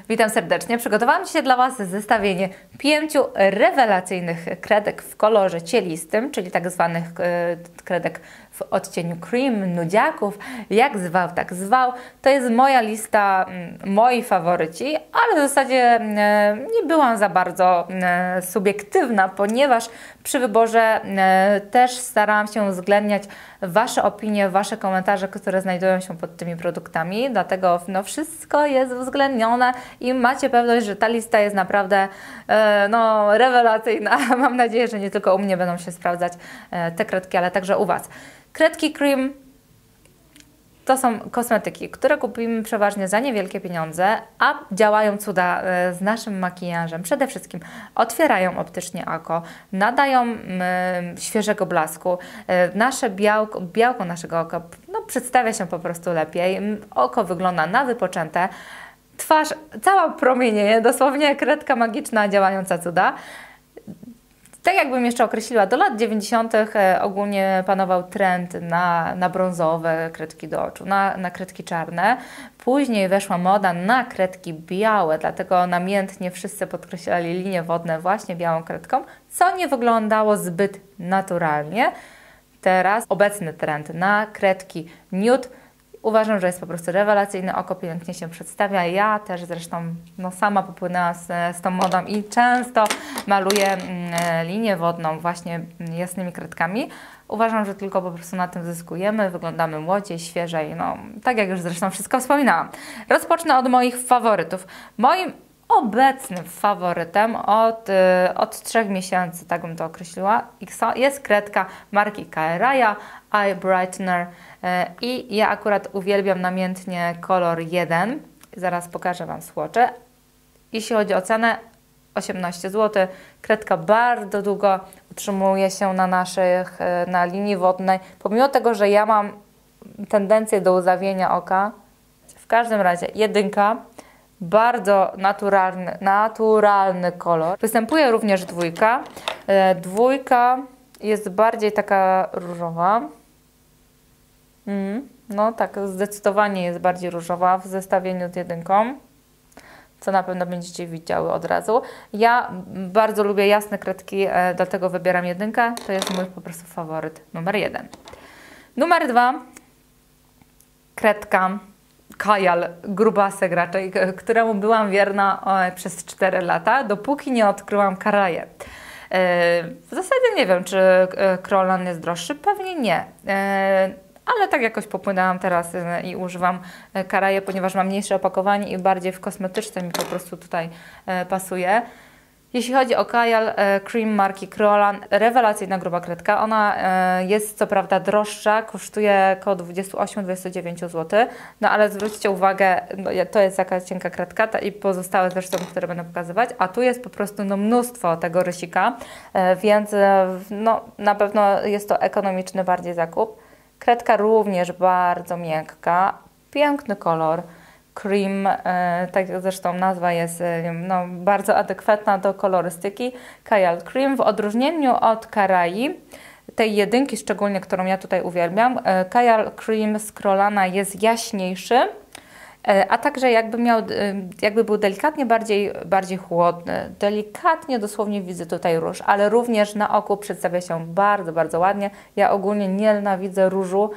Witam serdecznie. Przygotowałam dzisiaj dla Was zestawienie 5 rewelacyjnych kredek w kolorze cielistym, czyli tak zwanych kredek w odcieniu cream, nudziaków, jak zwał, tak zwał. To jest moja lista, moi faworyci, ale w zasadzie nie byłam za bardzo subiektywna, ponieważ przy wyborze też starałam się uwzględniać Wasze opinie, Wasze komentarze, które znajdują się pod tymi produktami, dlatego wszystko jest uwzględnione i macie pewność, że ta lista jest naprawdę rewelacyjna. Mam nadzieję, że nie tylko u mnie będą się sprawdzać te kredki, ale także u Was. Kredki Cream to są kosmetyki, które kupimy przeważnie za niewielkie pieniądze, a działają cuda z naszym makijażem. Przede wszystkim otwierają optycznie oko, nadają świeżego blasku. Nasze białko naszego oka przedstawia się po prostu lepiej. Oko wygląda na wypoczęte. Twarz cała promienieje, dosłownie kredka magiczna działająca cuda. Tak jakbym jeszcze określiła, do lat 90. ogólnie panował trend na brązowe kredki do oczu, na kredki czarne. Później weszła moda na kredki białe, dlatego namiętnie wszyscy podkreślali linie wodne właśnie białą kredką, co nie wyglądało zbyt naturalnie. Teraz obecny trend na kredki nude. Uważam, że jest po prostu rewelacyjny, oko pięknie się przedstawia. Ja też zresztą sama popłynęłam z tą modą i często maluję linię wodną właśnie jasnymi kredkami. Uważam, że tylko po prostu na tym zyskujemy, wyglądamy młodziej, świeżej, tak jak już zresztą wszystko wspominałam. Rozpocznę od moich faworytów. Moim obecnym faworytem od 3 miesięcy, tak bym to określiła, jest kredka marki Kaeraya Eye Brightener i ja akurat uwielbiam namiętnie kolor 1. Zaraz pokażę Wam swatche. Jeśli chodzi o cenę, 18 zł. Kredka bardzo długo utrzymuje się na linii wodnej, pomimo tego, że ja mam tendencję do łzawienia oka. W każdym razie jedynka. Bardzo naturalny kolor. Występuje również dwójka. Dwójka jest bardziej taka różowa. Tak, zdecydowanie jest bardziej różowa w zestawieniu z jedynką, co na pewno będziecie widziały od razu. Ja bardzo lubię jasne kredki, dlatego wybieram jedynkę. To jest mój po prostu faworyt numer 1. Numer 2. Kredka Kajal, grubasek raczej, któremu byłam wierna przez 4 lata, dopóki nie odkryłam Karaję. W zasadzie nie wiem, czy Kryolan jest droższy, pewnie nie, ale tak jakoś popłynęłam teraz i używam Karaję, ponieważ mam mniejsze opakowanie i bardziej w kosmetyczce mi po prostu tutaj pasuje. Jeśli chodzi o Kajal Cream marki Kryolan, rewelacyjna gruba kredka. Ona jest co prawda droższa, kosztuje około 28-29 zł, ale zwróćcie uwagę, to jest taka cienka kredka i pozostałe zresztą, które będę pokazywać, a tu jest po prostu mnóstwo tego rysika, więc na pewno jest to ekonomiczny bardziej zakup. Kredka również bardzo miękka, piękny kolor. Cream, tak jak zresztą nazwa jest bardzo adekwatna do kolorystyki. Kajal Cream w odróżnieniu od Karai, tej jedynki szczególnie, którą ja tutaj uwielbiam, Kajal Cream z Kryolana jest jaśniejszy, a także jakby był delikatnie bardziej chłodny. Delikatnie dosłownie widzę tutaj róż, ale również na oku przedstawia się bardzo, bardzo ładnie. Ja ogólnie nienawidzę różu,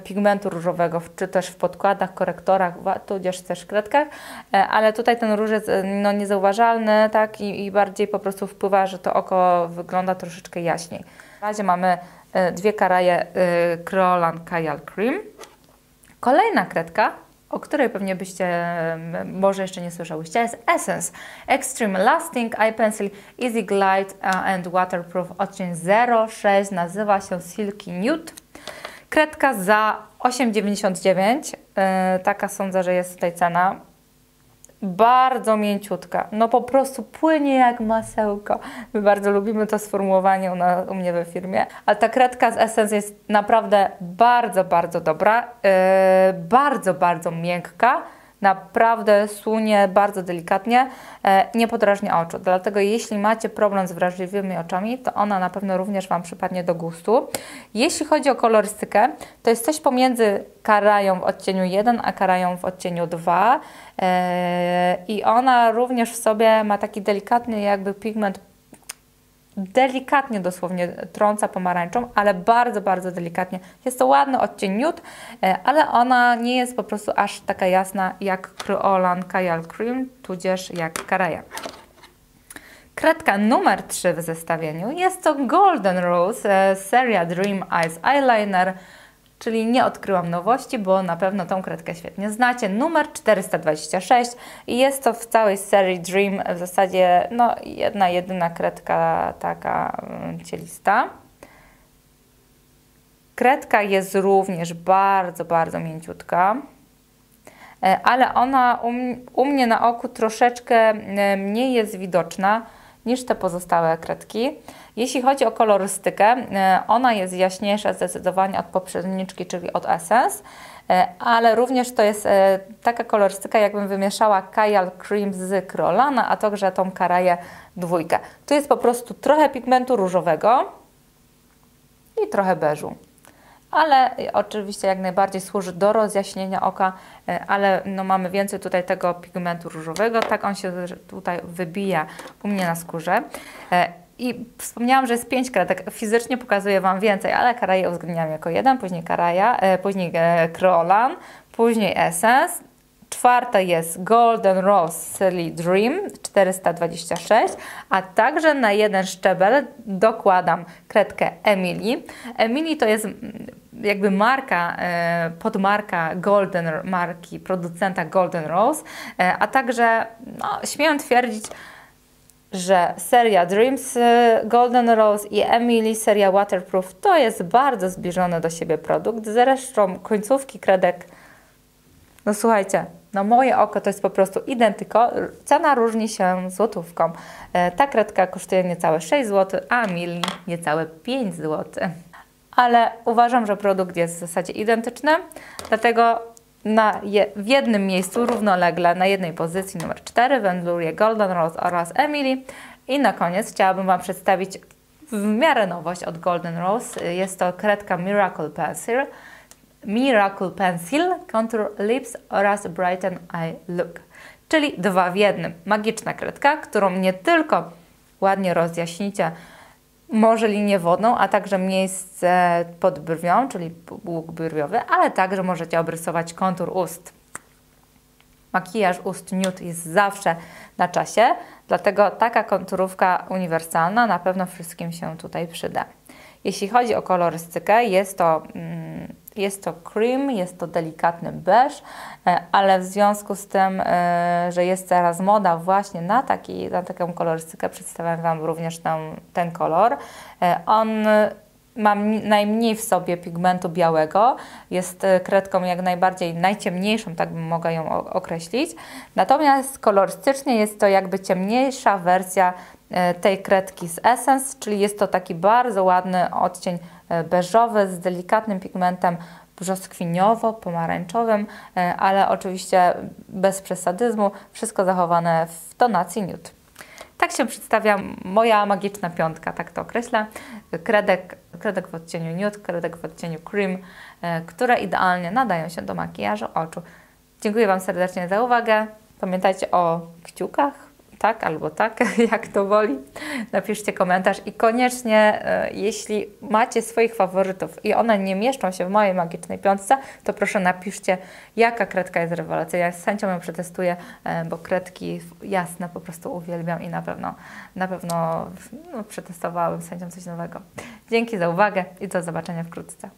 pigmentu różowego, czy też w podkładach, korektorach, tudzież też kredkach, ale tutaj ten róż jest niezauważalny, tak, i bardziej po prostu wpływa, że to oko wygląda troszeczkę jaśniej. Na razie mamy 2 Karaje Kryolan Kajal Cream. Kolejna kredka, o której pewnie byście może jeszcze nie słyszałyście, jest Essence Extreme Lasting Eye Pencil Easy Glide and Waterproof odcień 06, nazywa się Silky Nude. Kredka za 8,99, taka sądzę, że jest tutaj cena. Bardzo mięciutka, po prostu płynie jak masełko. My bardzo lubimy to sformułowanie u mnie we firmie. Ale ta kredka z Essence jest naprawdę bardzo, bardzo dobra. Bardzo, bardzo miękka. Naprawdę sunie bardzo delikatnie, nie podrażnia oczu. Dlatego jeśli macie problem z wrażliwymi oczami, to ona na pewno również Wam przypadnie do gustu. Jeśli chodzi o kolorystykę, to jest coś pomiędzy Karają w odcieniu 1 a Karają w odcieniu 2 i ona również w sobie ma taki delikatny jakby pigment, delikatnie dosłownie trąca pomarańczą, ale bardzo, bardzo delikatnie. Jest to ładny odcień nude, ale ona nie jest po prostu aż taka jasna jak Kryolan Kajal Cream, tudzież jak Karaja. Kredka numer 3 w zestawieniu jest to Golden Rose seria Dream Eyes Eyeliner, czyli nie odkryłam nowości, bo na pewno tą kredkę świetnie znacie. Numer 426 i jest to w całej serii Dream w zasadzie no, jedyna kredka taka cielista. Kredka jest również bardzo, bardzo mięciutka, ale ona u mnie na oku troszeczkę mniej jest widoczna niż te pozostałe kredki. Jeśli chodzi o kolorystykę, ona jest jaśniejsza zdecydowanie od poprzedniczki, czyli od Essence, ale również to jest taka kolorystyka, jakbym wymieszała Kajal Cream z Kryolana, a także tą Karaję 2. Tu jest po prostu trochę pigmentu różowego i trochę beżu. Ale oczywiście jak najbardziej służy do rozjaśnienia oka, ale no mamy więcej tutaj tego pigmentu różowego, tak on się tutaj wybija u mnie na skórze. I wspomniałam, że jest 5 kredek, fizycznie pokazuję Wam więcej, ale Karaję uwzględniam jako 1, później Karaja, później Kryolan, później Essence. 4. jest Golden Rose serii Dream 426, a także na jeden szczebel dokładam kredkę Emily. Emily to jest jakby marka, podmarka Golden, marki producenta Golden Rose, a także no, śmiem twierdzić, że seria Dreams Golden Rose i Emily seria Waterproof to jest bardzo zbliżony do siebie produkt. Zresztą końcówki kredek, no słuchajcie, no moje oko to jest po prostu identyko. Cena różni się złotówką. Ta kredka kosztuje niecałe 6 zł, a Emily niecałe 5 zł. Ale uważam, że produkt jest w zasadzie identyczny, dlatego w jednym miejscu równolegle na jednej pozycji numer 4 wędruje Golden Rose oraz Emily. I na koniec chciałabym Wam przedstawić w miarę nowość od Golden Rose. Jest to kredka Miracle Pencil Contour Lips oraz Brighten Eye Look. Czyli 2 w 1. Magiczna kredka, którą nie tylko ładnie rozjaśnicie może linię wodną, a także miejsce pod brwią, czyli łuk brwiowy, ale także możecie obrysować kontur ust. Makijaż ust nude jest zawsze na czasie, dlatego taka konturówka uniwersalna na pewno wszystkim się tutaj przyda. Jeśli chodzi o kolorystykę, jest to cream, jest to delikatny beż, ale w związku z tym, że jest teraz moda właśnie na taką kolorystykę, przedstawiam Wam również ten kolor. On ma najmniej w sobie pigmentu białego, jest kredką jak najbardziej najciemniejszą, tak bym mogła ją określić. Natomiast kolorystycznie jest to jakby ciemniejsza wersja tej kredki z Essence, czyli jest to taki bardzo ładny odcień beżowy z delikatnym pigmentem brzoskwiniowo-pomarańczowym, ale oczywiście bez przesadyzmu, wszystko zachowane w tonacji nude. Tak się przedstawia moja magiczna piątka, tak to określę. Kredek w odcieniu nude, kredek w odcieniu cream, które idealnie nadają się do makijażu oczu. Dziękuję Wam serdecznie za uwagę. Pamiętajcie o kciukach, tak albo tak, jak to woli. Napiszcie komentarz i koniecznie, jeśli macie swoich faworytów i one nie mieszczą się w mojej magicznej piątce, to proszę napiszcie, jaka kredka jest rewelacyjna. Ja z chęcią ją przetestuję, bo kredki jasne po prostu uwielbiam i na pewno przetestowałabym z chęcią coś nowego. Dzięki za uwagę i do zobaczenia wkrótce.